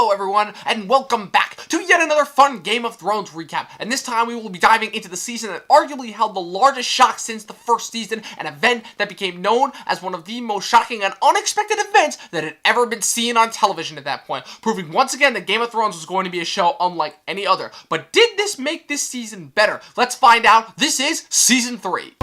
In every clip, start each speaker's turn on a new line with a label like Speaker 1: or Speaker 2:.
Speaker 1: Hello everyone, and welcome back to yet another fun Game of Thrones recap. And this time we will be diving into the season that arguably held the largest shock since the first season, an event that became known as one of the most shocking and unexpected events that had ever been seen on television at that point, proving once again that Game of Thrones was going to be a show unlike any other. But did this make this season better? Let's find out. This is Season 3.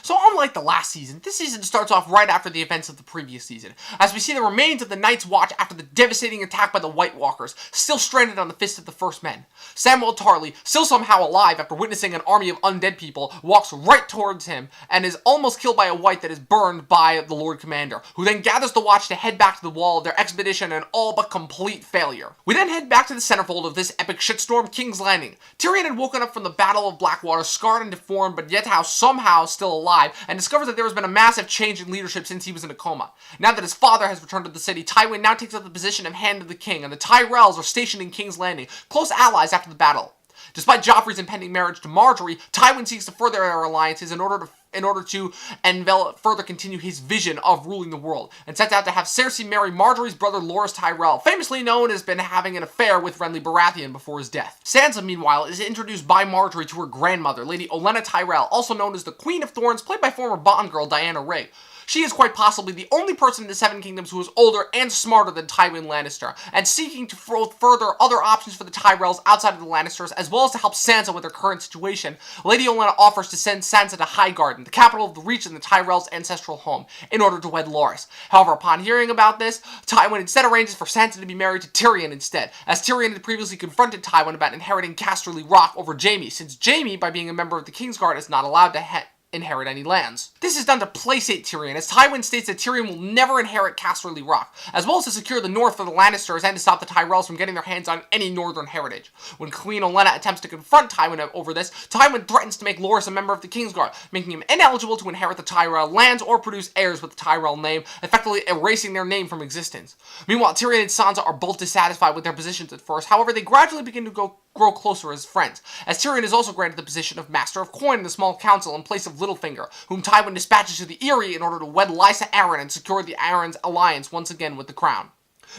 Speaker 1: So unlike the last season, this season starts off right after the events of the previous season, as we see the remains of the Night's Watch after the devastating attack by the White Walkers, still stranded on the Fist of the First Men. Samuel Tarly, still somehow alive after witnessing an army of undead people, walks right towards him and is almost killed by a wight that is burned by the Lord Commander, who then gathers the Watch to head back to the wall of their expedition in all but complete failure. We then head back to the centerfold of this epic shitstorm, King's Landing. Tyrion had woken up from the Battle of Blackwater, scarred and deformed, but yet somehow still alive, and discovers that there has been a massive change in leadership since he was in a coma. Now that his father has returned to the city, Tywin now takes up the position of Hand of the King, and the Tyrells are stationed in King's Landing, close allies after the battle. Despite Joffrey's impending marriage to Marjorie, Tywin seeks to further their alliances in order to further continue his vision of ruling the world, and sets out to have Cersei marry Marjorie's brother Loras Tyrell, famously known as been having an affair with Renly Baratheon before his death. Sansa, meanwhile, is introduced by Marjorie to her grandmother, Lady Olenna Tyrell, also known as the Queen of Thorns, played by former Bond girl Diana Rigg. She is quite possibly the only person in the Seven Kingdoms who is older and smarter than Tywin Lannister, and seeking to further other options for the Tyrells outside of the Lannisters, as well as to help Sansa with her current situation. Lady Olenna offers to send Sansa to Highgarden, the capital of the Reach and the Tyrells' ancestral home, in order to wed Loras. However, upon hearing about this, Tywin instead arranges for Sansa to be married to Tyrion instead, as Tyrion had previously confronted Tywin about inheriting Casterly Rock over Jaime, since Jaime, by being a member of the Kingsguard, is not allowed to inherit any lands. This is done to placate Tyrion, as Tywin states that Tyrion will never inherit Casterly Rock, as well as to secure the north for the Lannisters and to stop the Tyrells from getting their hands on any northern heritage. When Queen Olenna attempts to confront Tywin over this, Tywin threatens to make Loras a member of the Kingsguard, making him ineligible to inherit the Tyrell lands or produce heirs with the Tyrell name, effectively erasing their name from existence. Meanwhile, Tyrion and Sansa are both dissatisfied with their positions at first. However, they gradually begin to grow closer as friends, as Tyrion is also granted the position of Master of Coin in the small council in place of Littlefinger, whom Tywin dispatches to the Eyrie in order to wed Lysa Arryn and secure the Arryn's alliance once again with the crown.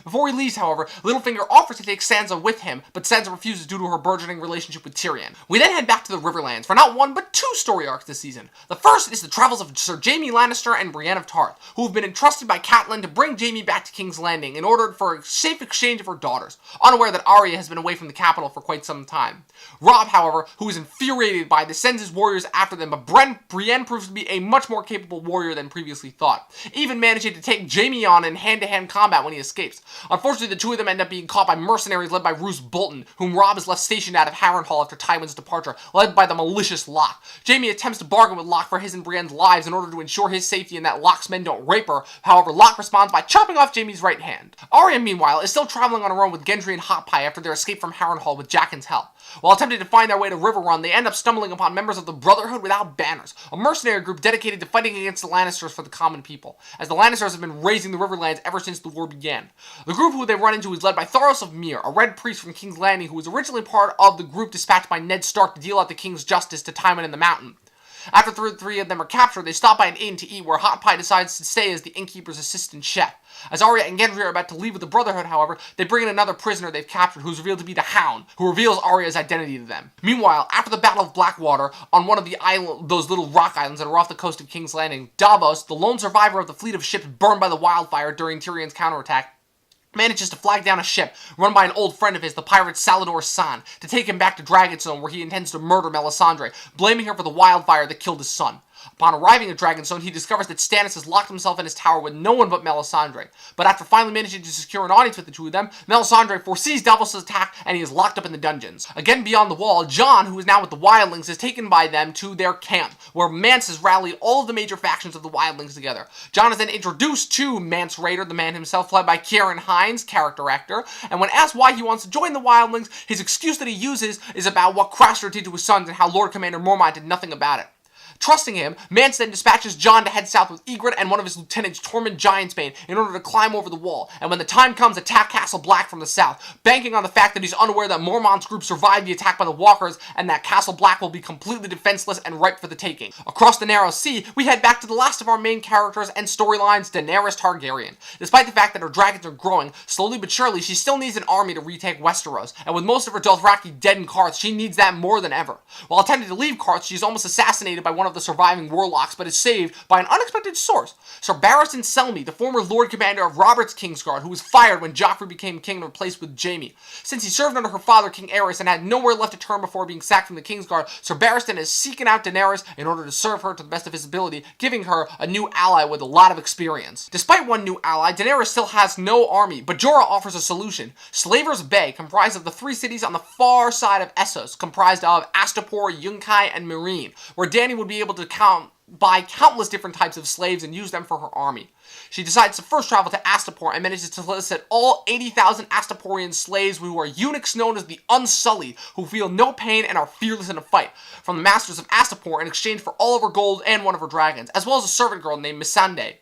Speaker 1: Before he leaves, however, Littlefinger offers to take Sansa with him, but Sansa refuses due to her burgeoning relationship with Tyrion. We then head back to the Riverlands for not one, but two story arcs this season. The first is the travels of Sir Jaime Lannister and Brienne of Tarth, who have been entrusted by Catelyn to bring Jaime back to King's Landing in order for a safe exchange of her daughters, unaware that Arya has been away from the capital for quite some time. Robb, however, who is infuriated by this, sends his warriors after them, but Brienne proves to be a much more capable warrior than previously thought, even managing to take Jaime on in hand-to-hand combat when he escapes. Unfortunately, the two of them end up being caught by mercenaries led by Roose Bolton, whom Robb is left stationed out of Harrenhal after Tywin's departure, led by the malicious Locke. Jaime attempts to bargain with Locke for his and Brienne's lives in order to ensure his safety and that Locke's men don't rape her. However, Locke responds by chopping off Jaime's right hand. Arya, meanwhile, is still traveling on her own with Gendry and Hot Pie after their escape from Harrenhal with Jaqen's help. While attempting to find their way to Riverrun, they end up stumbling upon members of the Brotherhood Without Banners, a mercenary group dedicated to fighting against the Lannisters for the common people, as the Lannisters have been raising the Riverlands ever since the war began. The group who they run into is led by Thoros of Myr, a Red Priest from King's Landing who was originally part of the group dispatched by Ned Stark to deal out the King's justice to Tywin in the Mountain. After three of them are captured, they stop by an inn to eat, where Hot Pie decides to stay as the innkeeper's assistant chef. As Arya and Gendry are about to leave with the Brotherhood, however, they bring in another prisoner they've captured, who's revealed to be the Hound, who reveals Arya's identity to them. Meanwhile, after the Battle of Blackwater, on one of the those little rock islands that are off the coast of King's Landing, Davos, the lone survivor of the fleet of ships burned by the wildfire during Tyrion's counterattack, manages to flag down a ship run by an old friend of his, the pirate Salladhor Saan, to take him back to Dragonstone, where he intends to murder Melisandre, blaming her for the wildfire that killed his son. Upon arriving at Dragonstone, he discovers that Stannis has locked himself in his tower with no one but Melisandre. But after finally managing to secure an audience with the two of them, Melisandre foresees Davos' attack and he is locked up in the dungeons. Again beyond the wall, Jon, who is now with the Wildlings, is taken by them to their camp, where Mance has rallied all of the major factions of the Wildlings together. Jon is then introduced to Mance Rayder, the man himself, played by Ciarán Hinds, character actor, and when asked why he wants to join the Wildlings, his excuse that he uses is about what Craster did to his sons and how Lord Commander Mormont did nothing about it. Trusting him, Mance then dispatches Jon to head south with Ygritte and one of his lieutenants, Tormund Giantsbane, in order to climb over the wall, and when the time comes, attack Castle Black from the south, banking on the fact that he's unaware that Mormont's group survived the attack by the Walkers, and that Castle Black will be completely defenseless and ripe for the taking. Across the Narrow Sea, we head back to the last of our main characters and storylines, Daenerys Targaryen. Despite the fact that her dragons are growing, slowly but surely, she still needs an army to retake Westeros, and with most of her Dothraki dead in Qarth, she needs that more than ever. While attempting to leave Qarth, she is almost assassinated by one of the surviving warlocks, but is saved by an unexpected source. Sir Barristan Selmy, the former Lord Commander of Robert's Kingsguard, who was fired when Joffrey became king and replaced with Jaime. Since he served under her father, King Aerys, and had nowhere left to turn before being sacked from the Kingsguard, Sir Barristan is seeking out Daenerys in order to serve her to the best of his ability, giving her a new ally with a lot of experience. Despite one new ally, Daenerys still has no army, but Jorah offers a solution. Slaver's Bay, comprised of the 3 cities on the far side of Essos, comprised of Astapor, Yunkai, and Meereen, where Dany would be able to buy countless different types of slaves and use them for her army. She decides to first travel to Astapor and manages to solicit all 80,000 Astaporian slaves who are eunuchs known as the Unsullied, who feel no pain and are fearless in a fight, from the masters of Astapor in exchange for all of her gold and one of her dragons, as well as a servant girl named Missandei.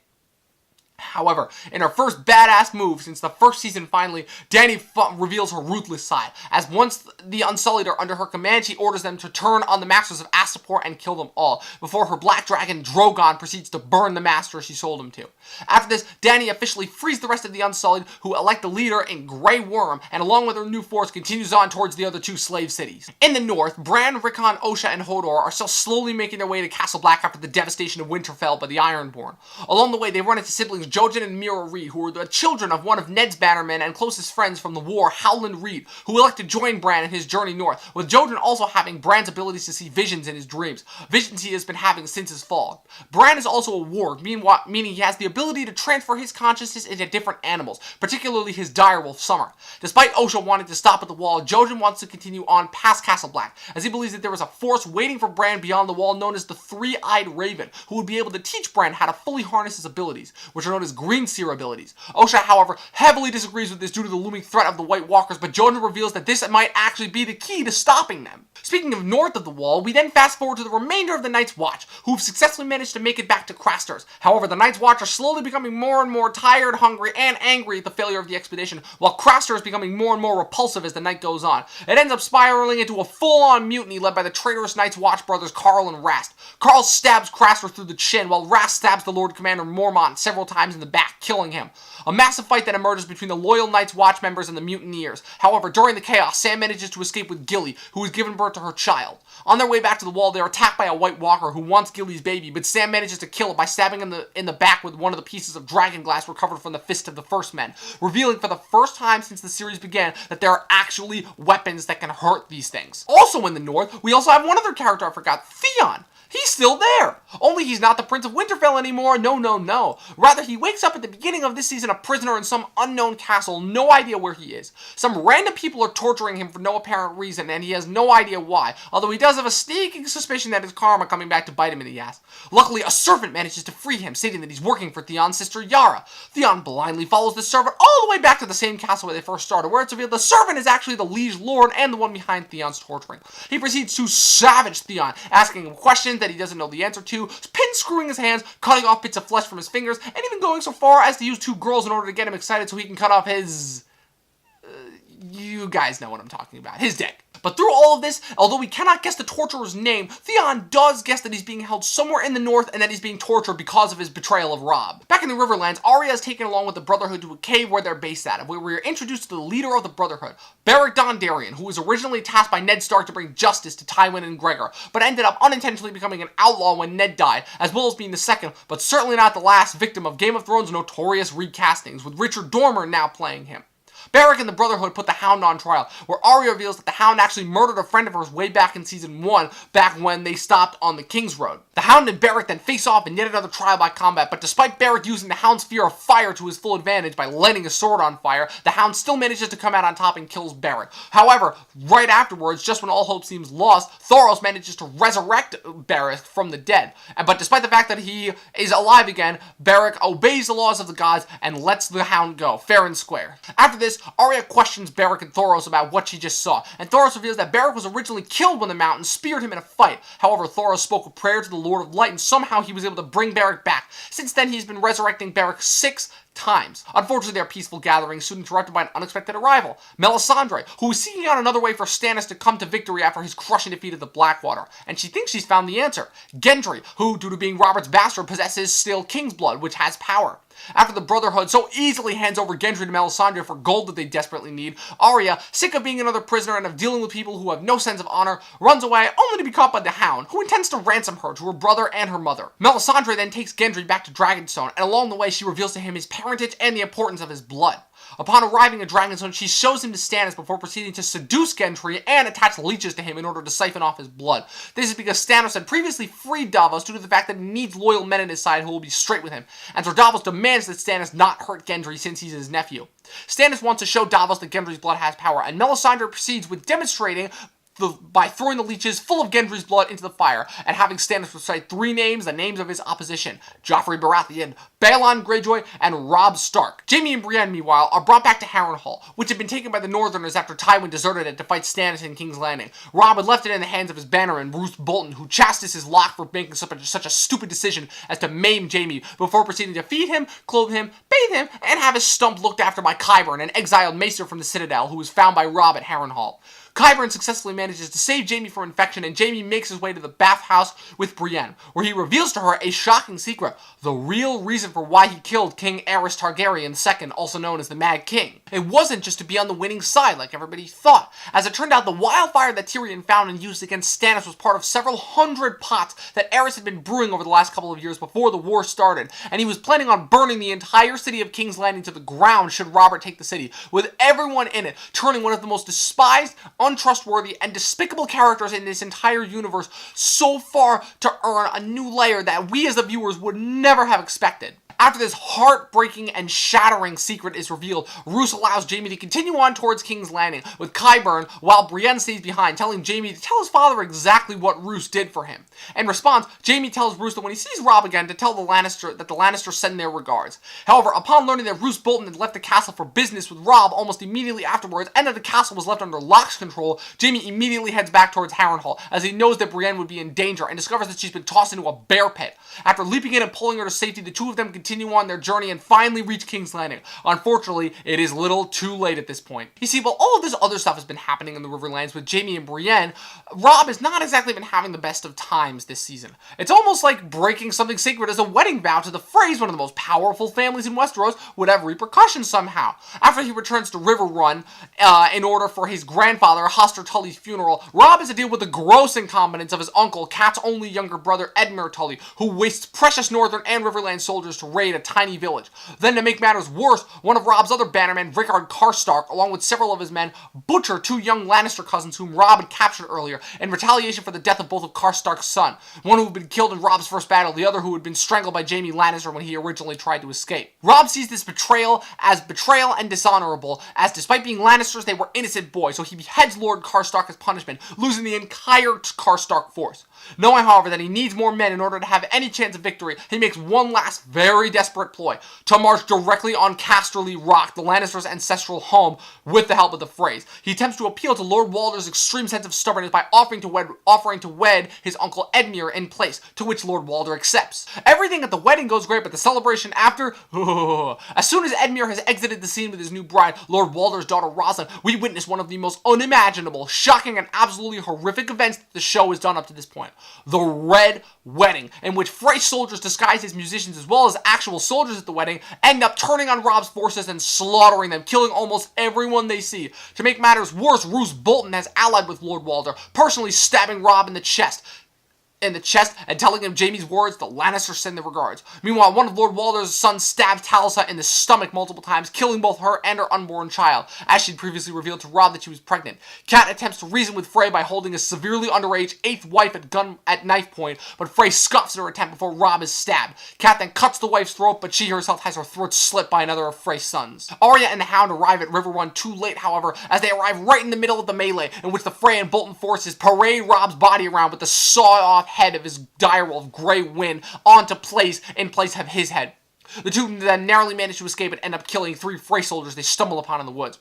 Speaker 1: However, in her first badass move since the first season finally, Dany reveals her ruthless side, as once the Unsullied are under her command, she orders them to turn on the masters of Astapor and kill them all, before her black dragon Drogon proceeds to burn the master she sold him to. After this, Dany officially frees the rest of the Unsullied, who elect the leader in Grey Worm, and along with her new force continues on towards the other 2 slave cities. In the north, Bran, Rickon, Osha, and Hodor are still slowly making their way to Castle Black after the devastation of Winterfell by the Ironborn. Along the way, they run into siblings Jojen and Mira Reed, who are the children of one of Ned's bannermen and closest friends from the war, Howland Reed, who elect to join Bran in his journey north, with Jojen also having Bran's abilities to see visions in his dreams, visions he has been having since his fall. Bran is also a warg, meaning he has the ability to transfer his consciousness into different animals, particularly his direwolf Summer. Despite Osha wanting to stop at the wall, Jojen wants to continue on past Castle Black, as he believes that there was a force waiting for Bran beyond the wall known as the Three-Eyed Raven, who would be able to teach Bran how to fully harness his abilities, which are known as Green Seer abilities. Osha, however, heavily disagrees with this due to the looming threat of the White Walkers, but Jojen reveals that this might actually be the key to stopping them. Speaking of north of the wall, we then fast forward to the remainder of the Night's Watch, who have successfully managed to make it back to Craster's. However, the Night's Watch are slowly becoming more and more tired, hungry, and angry at the failure of the expedition, while Craster is becoming more and more repulsive as the night goes on. It ends up spiraling into a full-on mutiny led by the traitorous Night's Watch brothers Carl and Rast. Carl stabs Craster through the chin, while Rast stabs the Lord Commander Mormont several times in the back, killing him. A massive fight that emerges between the loyal Night's Watch members and the mutineers. However, during the chaos, Sam manages to escape with Gilly, who has given birth to her child. On their way back to the wall, they are attacked by a White Walker who wants Gilly's baby, but Sam manages to kill it by stabbing him in the back with one of the pieces of dragon glass recovered from the fist of the First Men, revealing for the first time since the series began that there are actually weapons that can hurt these things. Also in the north, we also have one other character I forgot, Theon. He's still there. Only he's not the Prince of Winterfell anymore. No. Rather, he wakes up at the beginning of this season a prisoner in some unknown castle, no idea where he is. Some random people are torturing him for no apparent reason, and he has no idea why, although he does have a sneaking suspicion that it's karma coming back to bite him in the ass. Luckily, a servant manages to free him, stating that he's working for Theon's sister Yara. Theon blindly follows the servant all the way back to the same castle where they first started, where it's revealed the servant is actually the liege lord and the one behind Theon's torturing. He proceeds to savage Theon, asking him questions that he doesn't know the answer to, pin-screwing his hands, cutting off bits of flesh from his fingers, and even going so far as to use 2 girls in order to get him excited so he can cut off his... you guys know what I'm talking about. His dick. But through all of this, although we cannot guess the torturer's name, Theon does guess that he's being held somewhere in the north and that he's being tortured because of his betrayal of Robb. Back in the Riverlands, Arya is taken along with the Brotherhood to a cave where they're based at, where we are introduced to the leader of the Brotherhood, Beric Dondarrion, who was originally tasked by Ned Stark to bring justice to Tywin and Gregor, but ended up unintentionally becoming an outlaw when Ned died, as well as being the second, but certainly not the last victim of Game of Thrones' notorious recastings, with Richard Dormer now playing him. Beric and the Brotherhood put the Hound on trial, where Arya reveals that the Hound actually murdered a friend of hers way back in Season 1, back when they stopped on the King's Road. The Hound and Beric then face off in yet another trial by combat, but despite Beric using the Hound's fear of fire to his full advantage by lighting his sword on fire, the Hound still manages to come out on top and kills Beric. However, right afterwards, just when all hope seems lost, Thoros manages to resurrect Beric from the dead. But despite the fact that he is alive again, Beric obeys the laws of the gods and lets the Hound go, fair and square. After this, this, Arya questions Beric and Thoros about what she just saw, and Thoros reveals that Beric was originally killed when the Mountain speared him in a fight. However, Thoros spoke a prayer to the Lord of Light, and somehow he was able to bring Beric back. Since then, he's been resurrecting Beric 6 times. Unfortunately, their peaceful gathering soon interrupted by an unexpected arrival. Melisandre, who is seeking out another way for Stannis to come to victory after his crushing defeat of the Blackwater, and she thinks she's found the answer. Gendry, who, due to being Robert's bastard, possesses still King's blood, which has power. After the Brotherhood so easily hands over Gendry to Melisandre for gold that they desperately need, Arya, sick of being another prisoner and of dealing with people who have no sense of honor, runs away only to be caught by the Hound, who intends to ransom her to her brother and her mother. Melisandre then takes Gendry back to Dragonstone, and along the way she reveals to him his parentage and the importance of his blood. Upon arriving at Dragonstone, she shows him to Stannis before proceeding to seduce Gendry and attach leeches to him in order to siphon off his blood. This is because Stannis had previously freed Davos due to the fact that he needs loyal men at his side who will be straight with him, and so Davos demands that Stannis not hurt Gendry since he's his nephew. Stannis wants to show Davos that Gendry's blood has power, and Melisandre proceeds with demonstrating by throwing the leeches full of Gendry's blood into the fire, and having Stannis recite 3 names, the names of his opposition: Joffrey Baratheon, Balon Greyjoy, and Robb Stark. Jaime and Brienne, meanwhile, are brought back to Harrenhal, which had been taken by the Northerners after Tywin deserted it to fight Stannis in King's Landing. Robb had left it in the hands of his bannerman, Roose Bolton, who chastises Locke for making such a stupid decision as to maim Jaime, before proceeding to feed him, clothe him, bathe him, and have his stump looked after by Qyburn, an exiled maester from the Citadel, who was found by Robb at Harrenhal. Qyburn successfully manages to save Jaime from infection, and Jaime makes his way to the bathhouse with Brienne, where he reveals to her a shocking secret: the real reason for why he killed King Daenerys Targaryen II, also known as the Mad King. It wasn't just to be on the winning side like everybody thought. As it turned out, the wildfire that Tyrion found and used against Stannis was part of several hundred pots that Aerys had been brewing over the last couple of years before the war started, and he was planning on burning the entire city of King's Landing to the ground should Robert take the city, with everyone in it, turning one of the most despised, untrustworthy, and despicable characters in this entire universe so far to earn a new layer that we as the viewers would never have expected. After this heartbreaking and shattering secret is revealed, Roose allows Jaime to continue on towards King's Landing with Qyburn, while Brienne stays behind, telling Jaime to tell his father exactly what Roose did for him. In response, Jaime tells Roose that when he sees Robb again, to tell the Lannisters send their regards. However, upon learning that Roose Bolton had left the castle for business with Robb almost immediately afterwards, and that the castle was left under Locke's control, Jaime immediately heads back towards Harrenhal, as he knows that Brienne would be in danger, and discovers that she's been tossed into a bear pit. After leaping in and pulling her to safety, the two of them continue on their journey and finally reach King's Landing. Unfortunately, it is little too late at this point. You see, while all of this other stuff has been happening in the Riverlands with Jaime and Brienne, Robb has not exactly been having the best of times this season. It's almost like breaking something sacred as a wedding vow to the phrase one of the most powerful families in Westeros would have repercussions somehow. After he returns to Riverrun in order for his grandfather, Hoster Tully's funeral, Robb has to deal with the gross incompetence of his uncle, Cat's only younger brother, Edmure Tully, who wastes precious Northern and Riverland soldiers to raid a tiny village. Then, to make matters worse, one of Robb's other bannermen, Rickard Karstark, along with several of his men, butcher 2 young Lannister cousins whom Robb had captured earlier in retaliation for the death of both of Karstark's son, one who had been killed in Robb's first battle, the other who had been strangled by Jaime Lannister when he originally tried to escape. Robb sees this betrayal as betrayal and dishonorable, as despite being Lannisters, they were innocent boys, so he beheads Lord Karstark as punishment, losing the entire Karstark force. Knowing, however, that he needs more men in order to have any chance of victory, he makes one last very desperate ploy: to march directly on Casterly Rock, the Lannisters' ancestral home, with the help of the Freys. He attempts to appeal to Lord Walder's extreme sense of stubbornness by offering to wed his uncle Edmure in place, to which Lord Walder accepts. Everything at the wedding goes great, but the celebration after, as soon as Edmure has exited the scene with his new bride, Lord Walder's daughter Rosalind, we witness one of the most unimaginable, shocking, and absolutely horrific events that the show has done up to this point: the Red Wedding, in which Frey soldiers disguised as musicians as well as actual soldiers at the wedding end up turning on Robb's forces and slaughtering them, killing almost everyone they see. To make matters worse, Roose Bolton has allied with Lord Walder, personally stabbing Robb in the chest and telling him Jaime's words, "The Lannisters send their regards." Meanwhile, one of Lord Walder's sons stabs Talisa in the stomach multiple times, killing both her and her unborn child, as she'd previously revealed to Robb that she was pregnant. Cat attempts to reason with Frey by holding a severely underage 8th wife at knife point, but Frey scuffs at her attempt before Robb is stabbed. Cat then cuts the wife's throat, but she herself has her throat slit by another of Frey's sons. Arya and the Hound arrive at Riverrun too late, however, as they arrive right in the middle of the melee, in which the Frey and Bolton forces parade Robb's body around with the saw-off head of his direwolf Grey Wind in place of his head. The two then narrowly manage to escape and end up killing 3 Frey soldiers they stumble upon in the woods.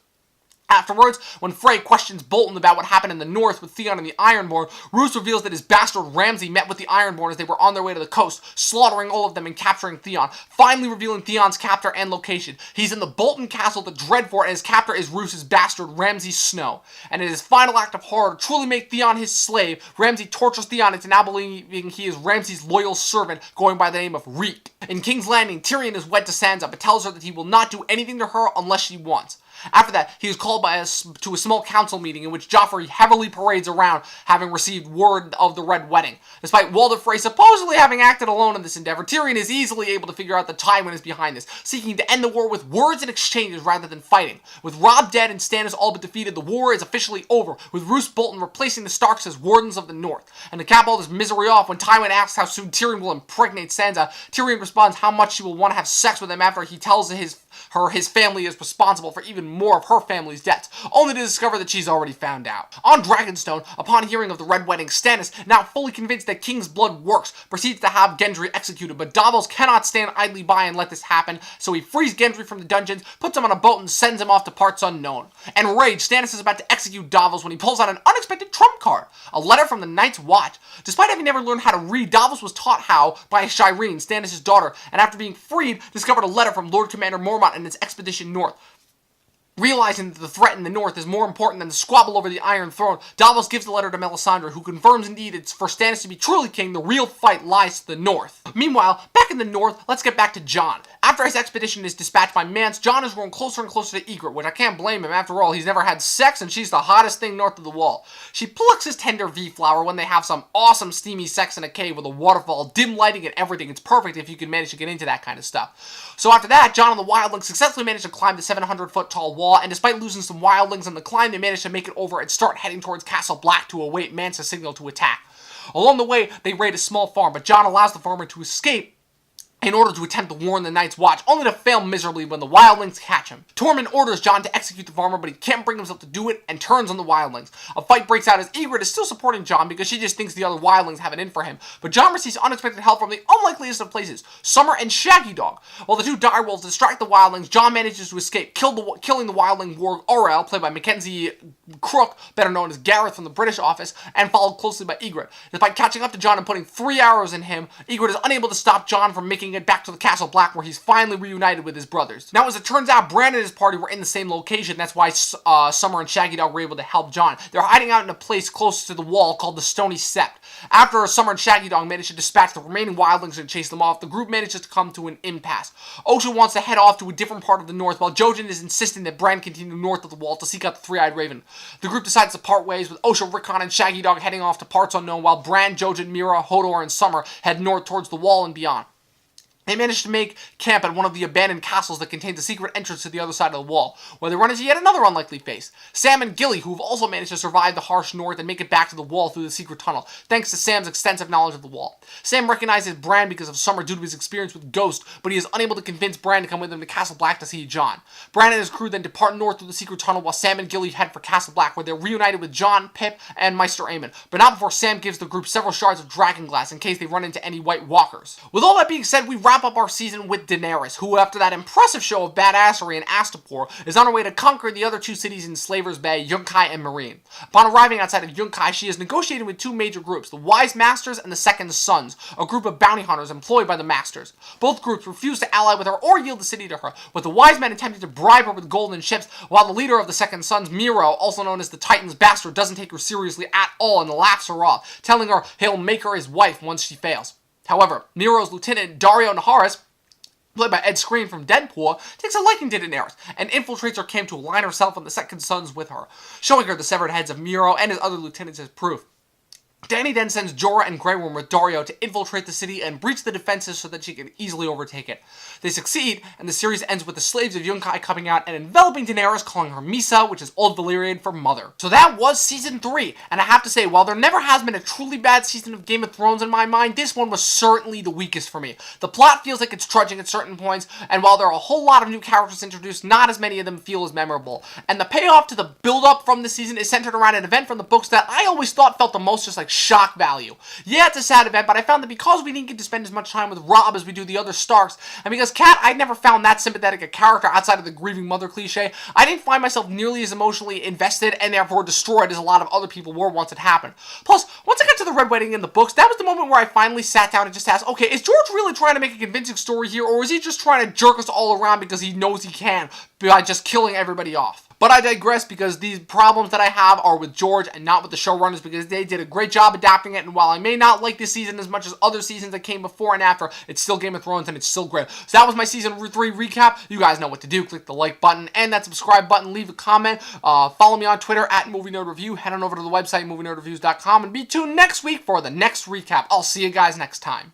Speaker 1: Afterwards, when Frey questions Bolton about what happened in the north with Theon and the Ironborn, Roose reveals that his bastard Ramsay met with the Ironborn as they were on their way to the coast, slaughtering all of them and capturing Theon, finally revealing Theon's captor and location. He's in the Bolton castle, the Dreadfort, and his captor is Roose's bastard, Ramsay Snow. And in his final act of horror to truly make Theon his slave, Ramsay tortures Theon into now believing he is Ramsay's loyal servant, going by the name of Reek. In King's Landing, Tyrion is wed to Sansa, but tells her that he will not do anything to her unless she wants. After that, he is called to a small council meeting in which Joffrey heavily parades around, having received word of the Red Wedding. Despite Walder Frey supposedly having acted alone in this endeavor, Tyrion is easily able to figure out the Tywin is behind this, seeking to end the war with words and exchanges rather than fighting. With Robb dead and Stannis all but defeated, the war is officially over, with Roose Bolton replacing the Starks as Wardens of the North. And to cap all this misery off, when Tywin asks how soon Tyrion will impregnate Sansa, Tyrion responds how much she will want to have sex with him after he tells her his family is responsible for even more of her family's debts, only to discover that she's already found out. On Dragonstone, upon hearing of the Red Wedding, Stannis, now fully convinced that King's blood works, proceeds to have Gendry executed, but Davos cannot stand idly by and let this happen, so he frees Gendry from the dungeons, puts him on a boat, and sends him off to parts unknown. Enraged, Stannis is about to execute Davos when he pulls out an unexpected trump card, a letter from the Night's Watch. Despite having never learned how to read, Davos was taught how by Shireen, Stannis' daughter, and after being freed, discovered a letter from Lord Commander Mormont and his expedition north. Realizing that the threat in the north is more important than the squabble over the Iron Throne, Davos gives the letter to Melisandre, who confirms indeed it's for Stannis to be truly king, the real fight lies to the north. Meanwhile, back in the north, let's get back to Jon. After his expedition is dispatched by Mance, Jon is growing closer and closer to Ygritte, which I can't blame him. After all, he's never had sex and she's the hottest thing north of the wall. She plucks his tender V-flower when they have some awesome steamy sex in a cave with a waterfall, dim lighting and everything. It's perfect if you can manage to get into that kind of stuff. So after that, Jon and the wildlings successfully manage to climb the 700-foot tall wall, and despite losing some wildlings on the climb, they manage to make it over and start heading towards Castle Black to await Mance's signal to attack. Along the way, they raid a small farm, but Jon allows the farmer to escape in order to attempt to warn the Night's Watch, only to fail miserably when the wildlings catch him. Tormund orders Jon to execute the farmer, but he can't bring himself to do it and turns on the wildlings. A fight breaks out as Ygritte is still supporting Jon because she just thinks the other wildlings have it in for him, but Jon receives unexpected help from the unlikeliest of places, Summer and Shaggy Dog. While the two direwolves distract the wildlings, Jon manages to escape, killing the wildling warg Orell, played by Mackenzie Crook, better known as Gareth from the British office, and followed closely by Ygritte. Despite catching up to Jon and putting 3 arrows in him, Ygritte is unable to stop Jon from making it back to the Castle Black, where he's finally reunited with his brothers. Now, as it turns out, Bran and his party were in the same location. That's why Summer and Shaggy Dog were able to help Jon. They're hiding out in a place close to the wall called the Stony Sept. After Summer and Shaggy Dog manage to dispatch the remaining wildlings and chase them off, the group manages to come to an impasse. Osha wants to head off to a different part of the north, while Jojen is insisting that Bran continue north of the wall to seek out the Three-Eyed Raven. The group decides to part ways, with Osha, Rickon, and Shaggy Dog heading off to parts unknown, while Bran, Jojen, Mira, Hodor, and Summer head north towards the wall and beyond. They manage to make camp at one of the abandoned castles that contains a secret entrance to the other side of the wall, where they run into yet another unlikely face. Sam and Gilly, who have also managed to survive the harsh north and make it back to the wall through the secret tunnel, thanks to Sam's extensive knowledge of the wall. Sam recognizes Bran because of Summer due to his experience with Ghost, but he is unable to convince Bran to come with him to Castle Black to see Jon. Bran and his crew then depart north through the secret tunnel, while Sam and Gilly head for Castle Black, where they're reunited with Jon, Pip, and Maester Aemon, but not before Sam gives the group several shards of dragonglass in case they run into any White Walkers. With all that being said, we wrap up our season with Daenerys, who, after that impressive show of badassery in Astapor, is on her way to conquer the other two cities in Slaver's Bay, Yunkai and Meereen. Upon arriving outside of Yunkai, she is negotiating with two major groups, the Wise Masters and the Second Sons, a group of bounty hunters employed by the Masters. Both groups refuse to ally with her or yield the city to her, with the Wise Men attempting to bribe her with golden ships, while the leader of the Second Sons, Miro, also known as the Titan's Bastard, doesn't take her seriously at all and laughs her off, telling her he'll make her his wife once she fails. However, Miro's lieutenant, Dario Naharis, played by Ed Skrein from Deadpool, takes a liking to Daenerys and infiltrates her camp to align herself and the Second Sons with her, showing her the severed heads of Miro and his other lieutenants as proof. Dany then sends Jorah and Grey Worm with Dario to infiltrate the city and breach the defenses so that she can easily overtake it. They succeed, and the series ends with the slaves of Yunkai coming out and enveloping Daenerys, calling her Misa, which is Old Valyrian for mother. So that was Season 3, and I have to say, while there never has been a truly bad season of Game of Thrones in my mind, this one was certainly the weakest for me. The plot feels like it's trudging at certain points, and while there are a whole lot of new characters introduced, not as many of them feel as memorable. And the payoff to the build-up from the season is centered around an event from the books that I always thought felt the most just like like shock value. Yeah, it's a sad event, but I found that because we didn't get to spend as much time with Robb as we do the other Starks, and because Cat, I never found that sympathetic a character outside of the grieving mother cliche, I didn't find myself nearly as emotionally invested and therefore destroyed as a lot of other people were once it happened. Plus, once I got to the Red Wedding in the books, that was the moment where I finally sat down and just asked, okay, is George really trying to make a convincing story here, or is he just trying to jerk us all around because he knows he can by just killing everybody off? But I digress, because these problems that I have are with George and not with the showrunners, because they did a great job adapting it, and while I may not like this season as much as other seasons that came before and after, it's still Game of Thrones and it's still great. So that was my Season 3 recap. You guys know what to do. Click the like button and that subscribe button. Leave a comment. Follow me on Twitter at Movie Nerd Review. Head on over to the website, movienerdreviews.com, and be tuned next week for the next recap. I'll see you guys next time.